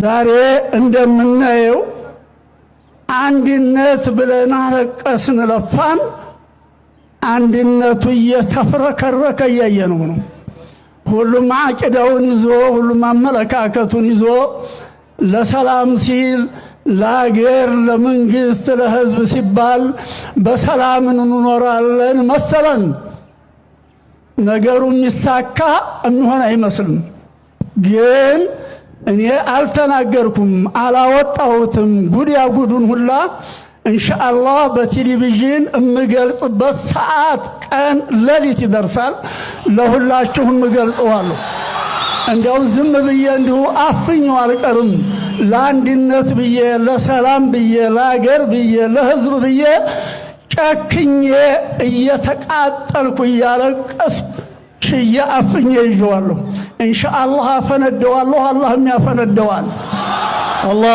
ዛሬ እንደምናየው አንድነት ብለን አለቀስን ለፋን፣ አንድነቱ እየተፍረከረከ እያየነው ነው። ሁሉም አቂዳውን ይዞ ሁሉም አመለካከቱን ይዞ ለሰላም ሲል ለአገር ለመንግስት ለህዝብ ሲባል በሰላም እንኖራለን መሰለን። ነገሩ የሚሳካ የሚሆን አይመስልም። ግን እኔ አልተናገርኩም አላወጣሁትም። ጉዱን ሁላ ኢንሻአላህ በቴሌቪዥን እምገልጽበት ሰዓት ቀን ሌሊት ይደርሳል። ለሁላችሁም እገልጸዋለሁ። እንዲያው ዝም ብዬ እንዲሁ አፍኘው አልቀርም። ለአንድነት ብዬ ለሰላም ብዬ ለአገር ብዬ ለህዝብ ብዬ ጨክኜ እየተቃጠልኩ እያለቀስኩ ሽያ አፍኜ ይዤዋለሁ። ኢንሻአላህ አፈነደዋለሁ። አላህም ያፈነደዋል። አላህ